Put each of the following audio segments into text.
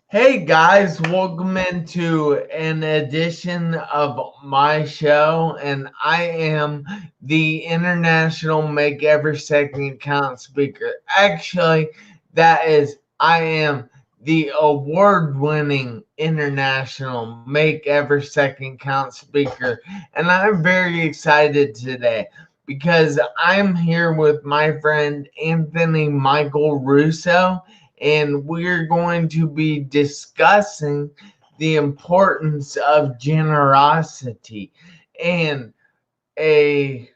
Hey guys, welcome into an edition of my show, and I am the International Make Every Second Count speaker. Actually, I am the award winning International Make Every Second Count speaker, and I'm very excited today because I'm here with my friend Anthony Michael Russo, and we're going to be discussing the importance of generosity and a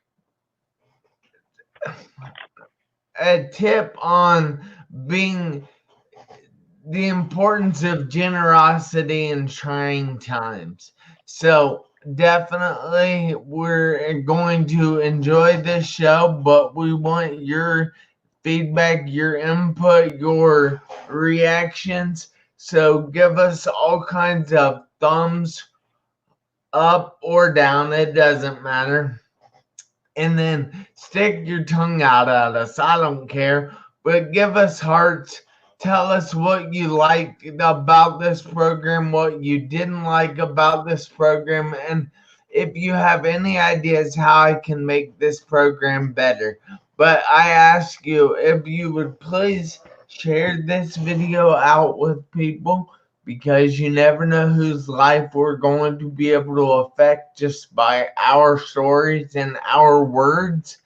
a tip on being the importance of generosity in trying times. So definitely we're going to enjoy this show, but we want your feedback, your input, your reactions. So give us all kinds of thumbs up or down, it doesn't matter. And then stick your tongue out at us. I don't care. But give us hearts. Tell us what you liked about this program, what you didn't like about this program, and if you have any ideas how I can make this program better. But I ask you if you would please share this video out with people, because you never know whose life we're going to be able to affect just by our stories and our words.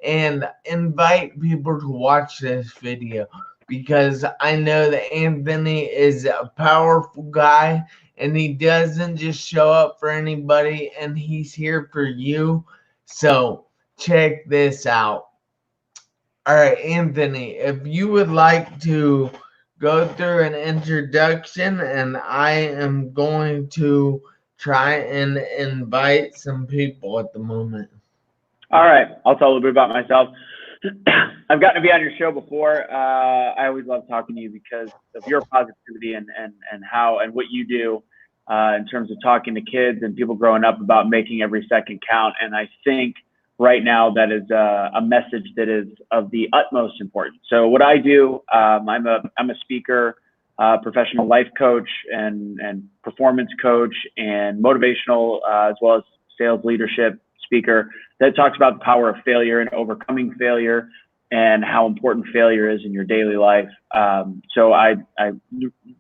And invite people to watch this video, because I know that Anthony is a powerful guy and he doesn't just show up for anybody, and he's here for you. So check this out. All right, Anthony, if you would like to go through an introduction, and I am going to try and invite some people at the moment. All right, I'll tell a little bit about myself. I've gotten to be on your show before. I always love talking to you because of your positivity and how and what you do in terms of talking to kids and people growing up about making every second count. And I think right now that is a message that is of the utmost importance. So what I do, I'm a speaker, professional life coach, and performance coach, and motivational as well as sales leadership speaker that talks about the power of failure and overcoming failure and how important failure is in your daily life. So I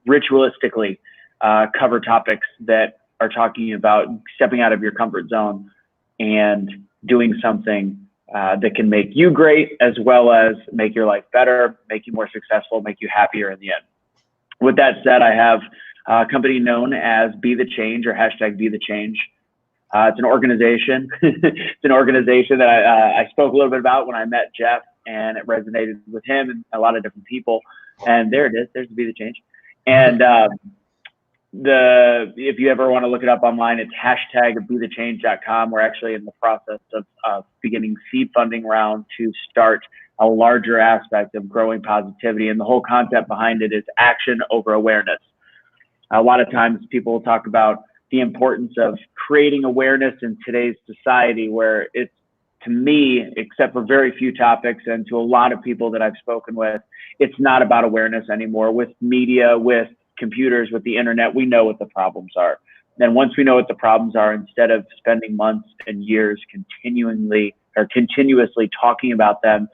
ritualistically cover topics that are talking about stepping out of your comfort zone and doing something that can make you great, as well as make your life better, make you more successful, make you happier in the end. With that said, I have a company known as Be the Change, or hashtag Be the Change. It's an organization. It's an organization that I spoke a little bit about when I met Jeff, and it resonated with him and a lot of different people. And there it is. There's the Be the Change. And if you ever want to look it up online, it's hashtag BeTheChange.com. We're actually in the process of beginning seed funding round to start a larger aspect of growing positivity. And the whole concept behind it is action over awareness. A lot of times people will talk about the importance of creating awareness in today's society, where it's, to me, except for very few topics and to a lot of people that I've spoken with, it's not about awareness anymore. With media, with computers, with the internet, we know what the problems are. Then once we know what the problems are, instead of spending months and years continuously talking about them,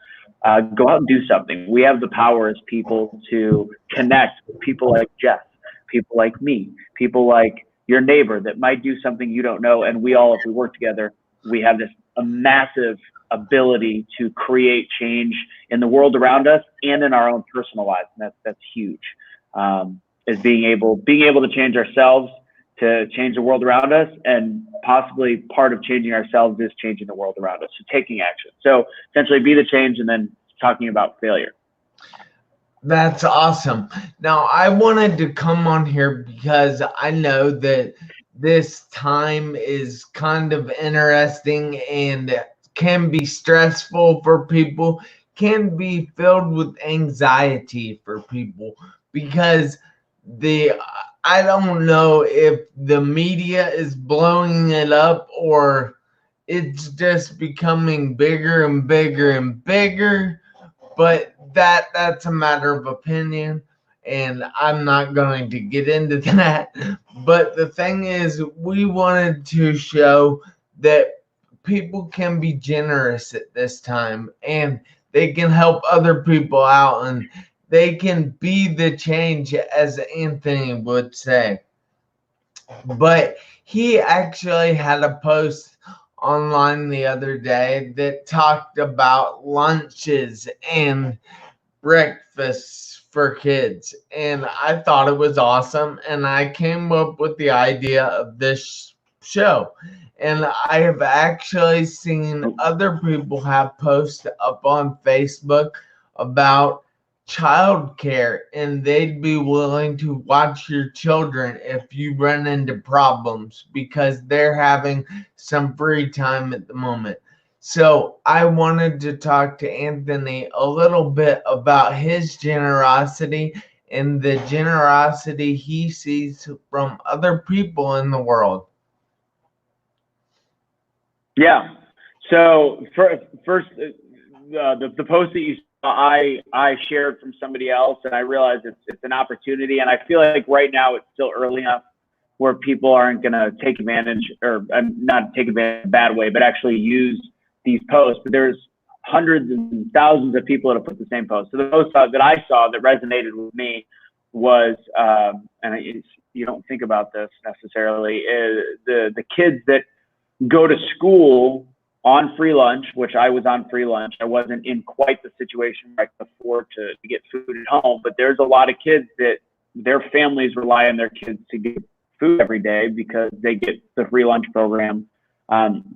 go out and do something. We have the power as people to connect with people like Jeff, people like me, people like your neighbor that might do something you don't know. And we all, if we work together, we have a massive ability to create change in the world around us and in our own personal lives. And that's huge. Is being able to change ourselves, to change the world around us, and possibly part of changing ourselves is changing the world around us. So taking action. So essentially be the change, and then talking about failure. That's awesome. Now, I wanted to come on here because I know that this time is kind of interesting and can be stressful for people, can be filled with anxiety for people, because I don't know if the media is blowing it up or it's just becoming bigger and bigger and bigger, but that's a matter of opinion. and I'm not going to get into that. But the thing is, we wanted to show that people can be generous at this time, and they can help other people out, and they can be the change, as Anthony would say. But he actually had a post online the other day that talked about lunches and breakfasts for kids. And I thought it was awesome. And I came up with the idea of this show. And I have actually seen other people have posts up on Facebook about childcare, and they'd be willing to watch your children if you run into problems because they're having some free time at the moment. So I wanted to talk to Anthony a little bit about his generosity and the generosity he sees from other people in the world. Yeah. So first, the post that you saw, I shared from somebody else, and I realized it's an opportunity, and I feel like right now it's still early enough where people aren't going to take advantage, or not take advantage in a bad way, but actually use these posts. But there's hundreds and thousands of people that have put the same post. So the post that I saw that resonated with me was, you don't think about this necessarily, the kids that go to school on free lunch, which I was on free lunch. I wasn't in quite the situation where I could afford to get food at home, but there's a lot of kids that their families rely on their kids to get food every day because they get the free lunch program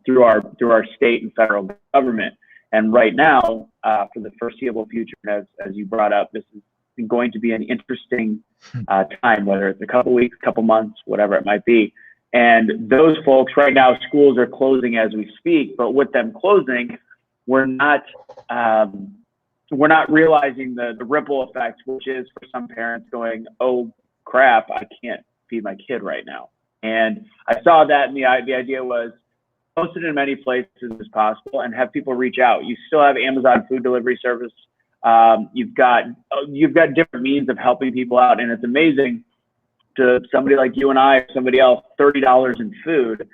through our state and federal government. And right now, for the foreseeable future, as you brought up, this is going to be an interesting time, whether it's a couple weeks, couple months, whatever it might be. And those folks right now, schools are closing as we speak, but with them closing, we're not realizing the ripple effect, which is for some parents going, oh crap, I can't feed my kid right now. And I saw that, and the idea was post it in many places as possible and have people reach out. You still have Amazon food delivery service. You've got different means of helping people out, and it's amazing. To somebody like you and I, or somebody else, $30 in food,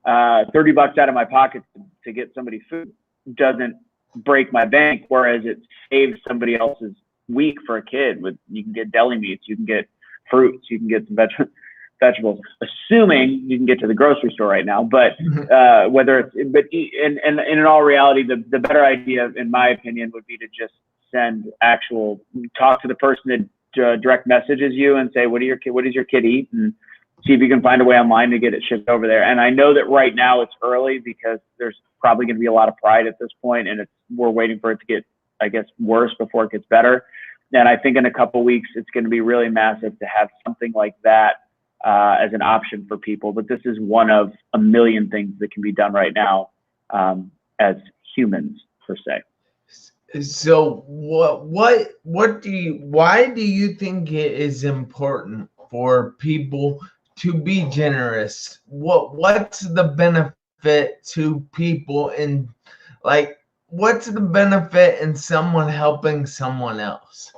$30 out of my pocket to get somebody food doesn't break my bank, whereas it saves somebody else's week for a kid. You can get deli meats, you can get fruits, you can get some vegetables, assuming you can get to the grocery store right now. But in all reality, the better idea, in my opinion, would be to just talk to the person that direct messages you and say, what does your kid eat, and see if you can find a way online to get it shipped over there. And I know that right now it's early because there's probably going to be a lot of pride at this point, and we're waiting for it to get, I guess, worse before it gets better. And I think in a couple of weeks it's going to be really massive to have something like that as an option for people. But this is one of a million things that can be done right now as humans, per se. So why do you think it is important for people to be generous? What's the benefit to people, and what's the benefit in someone helping someone else?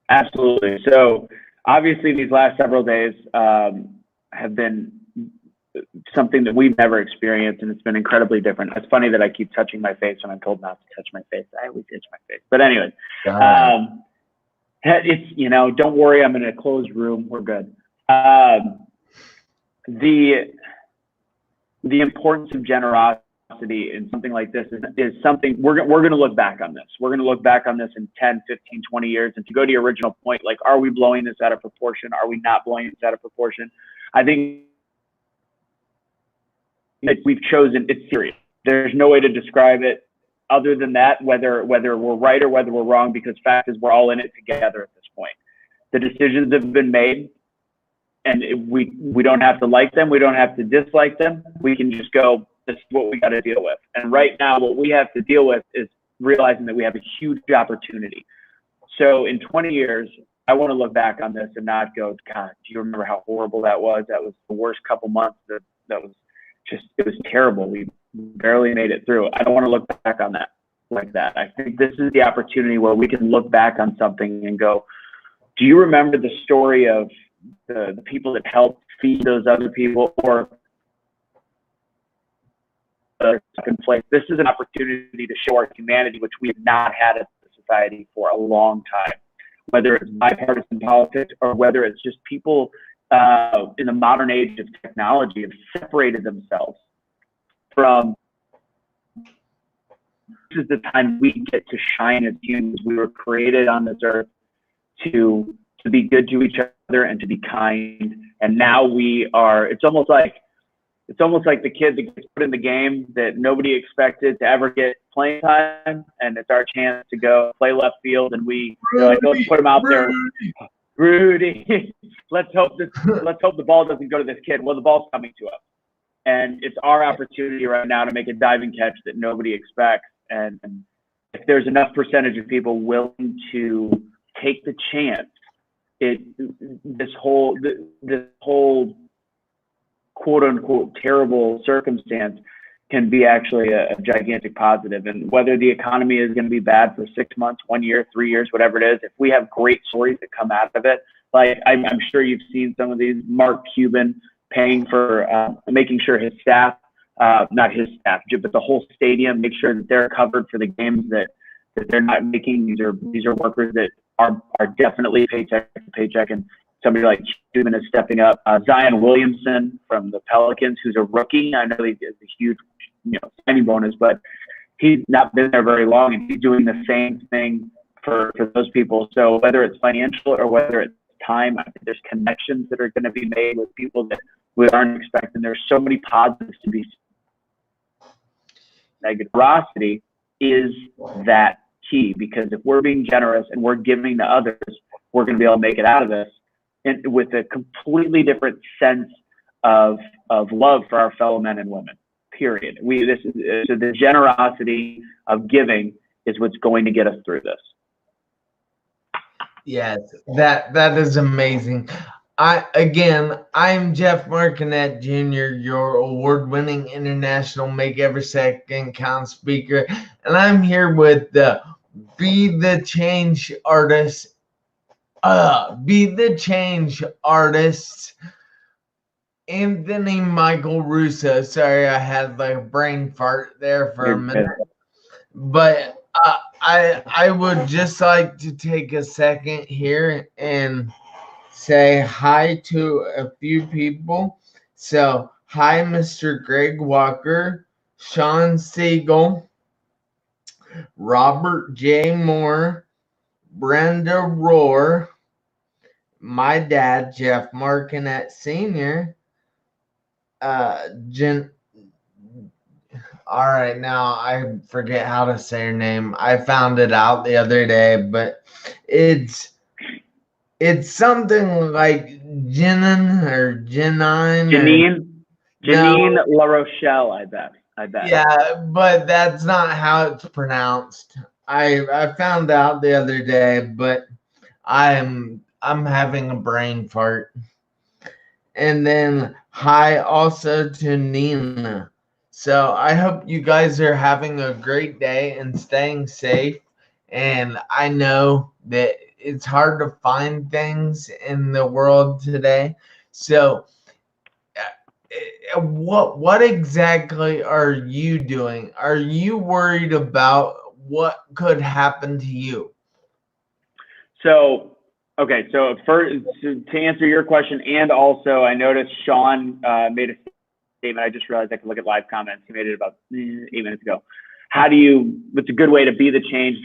Absolutely. So obviously these last several days have been something that we've never experienced, and it's been incredibly different. It's funny that I keep touching my face when I'm told not to touch my face. I always touch my face. But anyway, it's, don't worry, I'm in a closed room. We're good. The importance of generosity in something like this is something we're going to look back on this. We're going to look back on this in 10, 15, 20 years. And to go to your original point, are we blowing this out of proportion? Are we not blowing this out of proportion? I think we've chosen, it's serious. There's no way to describe it other than that, whether we're right or whether we're wrong, because fact is we're all in it together at this point. The decisions have been made, and we don't have to like them. We don't have to dislike them. We can just go, this is what we got to deal with. And right now, what we have to deal with is realizing that we have a huge opportunity. So in 20 years, I want to look back on this and not go, God, do you remember how horrible that was? That was the worst couple months. That was just, it was terrible. We barely made it through. I don't want to look back on that like that. I think this is the opportunity where we can look back on something and go, Do you remember the story of the people that helped feed those other people, or in place? This is an opportunity to show our humanity, which we have not had as a society for a long time, whether it's bipartisan politics or whether it's just people in the modern age of technology have separated themselves from. This is the time we get to shine as humans. We were created on this earth to be good to each other and to be kind, and now we are. It's almost like the kid that gets put in the game that nobody expected to ever get playing time, and it's our chance to go play left field, and they're like, let's put him out there. Rudy, let's hope the ball doesn't go to this kid. Well, the ball's coming to us, and it's our opportunity right now to make a diving catch that nobody expects. And if there's enough percentage of people willing to take the chance, this whole quote unquote terrible circumstance can be actually a gigantic positive. And whether the economy is going to be bad for 6 months, 1 year, 3 years, whatever it is, if we have great stories that come out of it, like I'm sure you've seen some of these, Mark Cuban paying for making sure his staff, not his staff, but the whole stadium, make sure that they're covered for the games that they're not making. These are workers that are definitely paycheck to paycheck, and somebody like Cuban is stepping up. Zion Williamson from the Pelicans, who's a rookie. I know he has a huge, signing bonus, but he's not been there very long, and he's doing the same thing for those people. So whether it's financial or whether it's time, I think there's connections that are going to be made with people that we aren't expecting. There's so many positives to be. Negativity is that key, because if we're being generous and we're giving to others, we're going to be able to make it out of this, and with a completely different sense of love for our fellow men and women. Period. So the generosity of giving is what's going to get us through this. Yes, that is amazing. I'm Jeff Marconette Jr., your award-winning international Make Every Second Count speaker, and I'm here with the Be the Change artist, Anthony Michael Russo. Sorry, I had like a brain fart there for a minute, but I would just like to take a second here and say hi to a few people. So, hi, Mr. Greg Walker, Sean Siegel, Robert J. Moore, Brenda Rohr, my dad, Jeff Marconette Sr., all right, now I forget how to say her name. I found it out the other day, but it's something like Janine La Rochelle, I bet. Yeah, but that's not how it's pronounced. I found out the other day, but I'm having a brain fart. And then hi also to Nina. So I hope you guys are having a great day and staying safe. And I know that it's hard to find things in the world today. So what exactly are you doing? Are you worried about what could happen to you? So, okay. So first, to answer your question, and also I noticed Sean made a statement. I just realized I could look at live comments. He made it about 8 minutes ago. What's a good way to be the change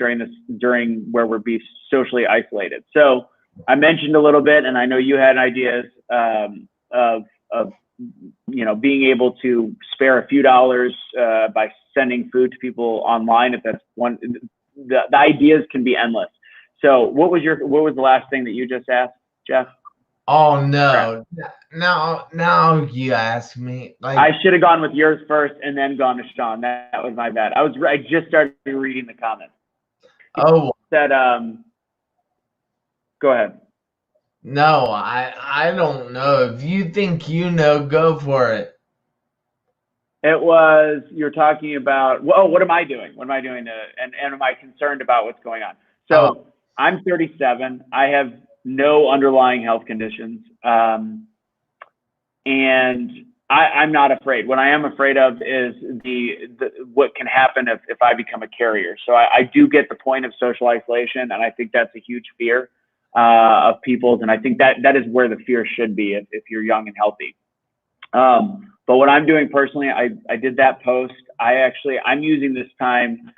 during where we're being socially isolated? So I mentioned a little bit, and I know you had ideas of being able to spare a few dollars by sending food to people online. If that's one, the ideas can be endless. So what was the last thing that you just asked, Jeff? Oh no! Now you asked me. I should have gone with yours first and then gone to Sean. That was my bad. I just started reading the comments. Oh. Said, go ahead. No, I don't know. If you think go for it. It was, you're talking about, what am I doing? What am I doing and am I concerned about what's going on? So I'm 37. I have no underlying health conditions. And I'm not afraid. What I am afraid of is what can happen if I become a carrier. So I do get the point of social isolation, and I think that's a huge fear of people's. And I think that is where the fear should be if you're young and healthy. But what I'm doing personally, I did that post. I'm using this time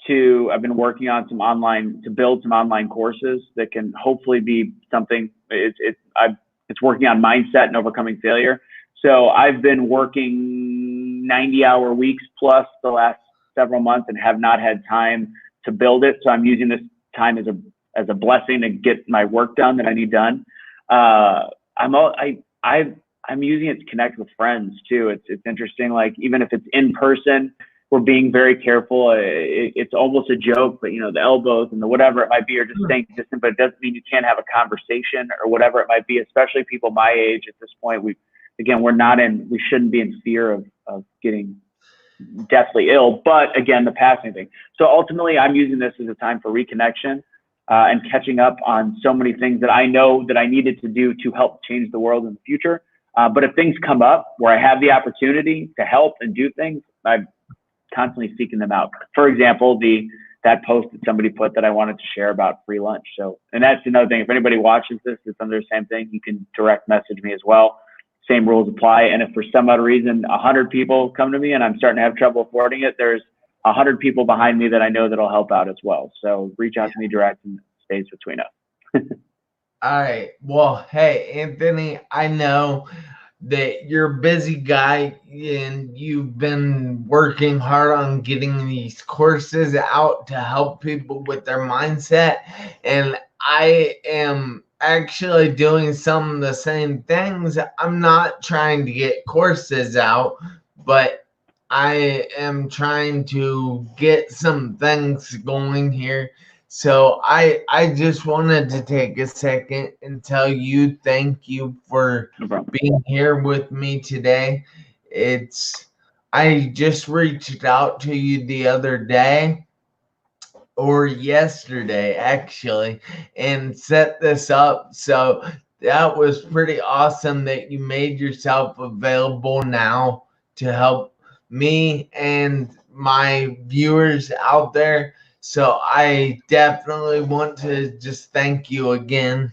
I've been working on to build some online courses that can hopefully be something. It's working on mindset and overcoming failure. So I've been working 90-hour weeks plus the last several months and have not had time to build it. So I'm using this time as a blessing to get my work done that I need done. I'm using it to connect with friends too. It's interesting. Like even if it's in person, we're being very careful. It's almost a joke, but the elbows and the whatever it might be are just staying distant, but it doesn't mean you can't have a conversation or whatever it might be, especially people my age at this point. We shouldn't be in fear of getting deathly ill, but again, the passing thing. So ultimately I'm using this as a time for reconnection and catching up on so many things that I know that I needed to do to help change the world in the future. But if things come up where I have the opportunity to help and do things, I'm constantly seeking them out. For example, that post that somebody put that I wanted to share about free lunch. So, and that's another thing. If anybody watches this, it's under the same thing. You can direct message me as well. Same rules apply. And if for some other reason 100 people come to me and I'm starting to have trouble affording it, there's 100 people behind me that I know that'll help out as well. So reach out to me direct and it stays between us. All right. Well, hey, Anthony, I know that you're a busy guy and you've been working hard on getting these courses out to help people with their mindset. And I am actually doing some of the same things. I'm not trying to get courses out, but I am trying to get some things going here. So I just wanted to take a second and tell you thank you for being here with me today. I just reached out to you the other day or yesterday actually and set this up. So that was pretty awesome that you made yourself available now to help me and my viewers out there. So I definitely want to just thank you again.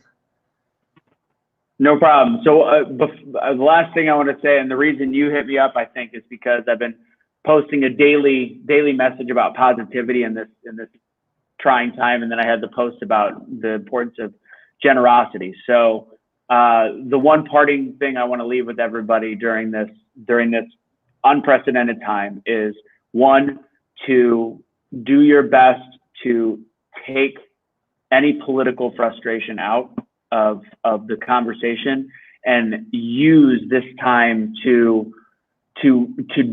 No problem. So the last thing I want to say, and the reason you hit me up, I think, is because I've been posting a daily message about positivity in this trying time, and then I had the post about the importance of generosity. So the one parting thing I want to leave with everybody during this unprecedented time is, one, to do your best to take any political frustration out of the conversation and use this time to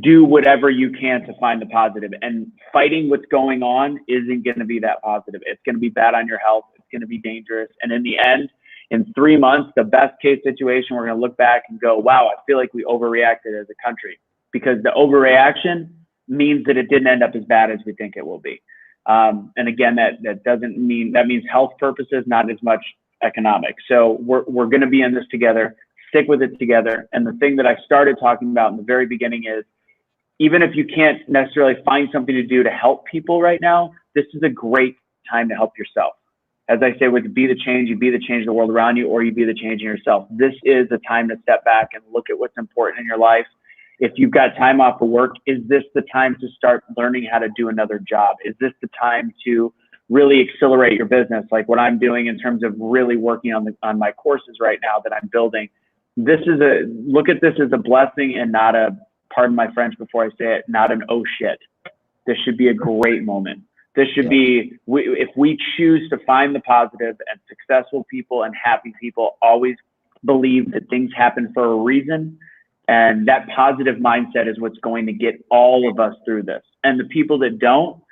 do whatever you can to find the positive. And fighting what's going on isn't going to be that positive. It's going to be bad on your health. It's going to be dangerous. And in the end, in 3 months, the best case situation, we're going to look back and go, wow, I feel like we overreacted as a country, because the overreaction means that it didn't end up as bad as we think it will be. And again, that means health purposes, not as much economic. So we're going to be in this together, stick with it together. And the thing that I started talking about in the very beginning is, even if you can't necessarily find something to do to help people right now, this is a great time to help yourself. As I say, with be the change, you be the change in the world around you, or you be the change in yourself. This is a time to step back and look at what's important in your life. If you've got time off of work, is this the time to start learning how to do another job? Is this the time to really accelerate your business, like what I'm doing in terms of really working on my courses right now that I'm building? Look at this as a blessing and not a, pardon my French before I say it, not an oh shit. This should be a great moment. This should be, if we choose to find the positive, and successful people and happy people always believe that things happen for a reason. And that positive mindset is what's going to get all of us through this. And the people that don't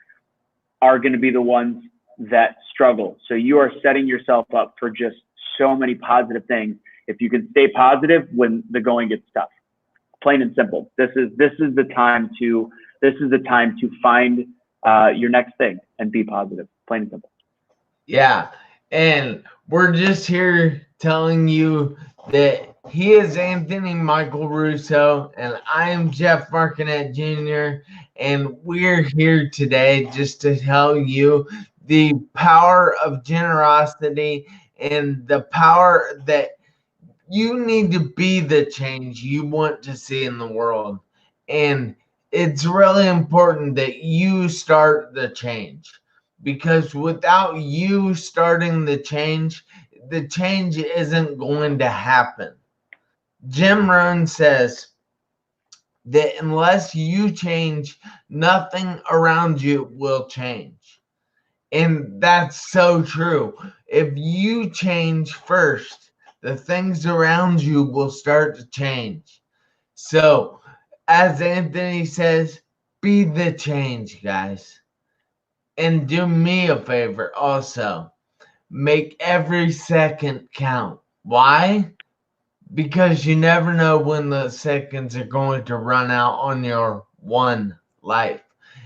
are going to be the ones that struggle. So you are setting yourself up for just so many positive things if you can stay positive when the going gets tough. Plain and simple. This is the time to find your next thing and be positive. Plain and simple. Yeah. And we're just here telling you that he is Anthony Michael Russo, and I am Jeff Marconette Jr. And we're here today just to tell you the power of generosity and the power that you need to be the change you want to see in the world. And it's really important that you start the change, because without you starting the change isn't going to happen. Jim Rohn says that unless you change, nothing around you will change. And that's so true. If you change first, the things around you will start to change. So, as Anthony says, be the change, guys. And do me a favor also. Make every second count. Why? Because you never know when the seconds are going to run out on your one life.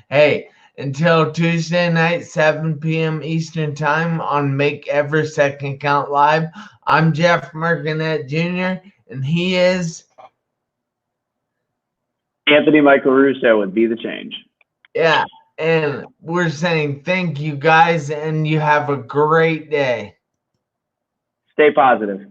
Hey, until Tuesday night, 7 p.m. Eastern Time on Make Every Second Count Live, I'm Jeff Marconette Jr., and he is Anthony Michael Russo would be the change. Yeah, and we're saying thank you guys, and you have a great day. Stay positive.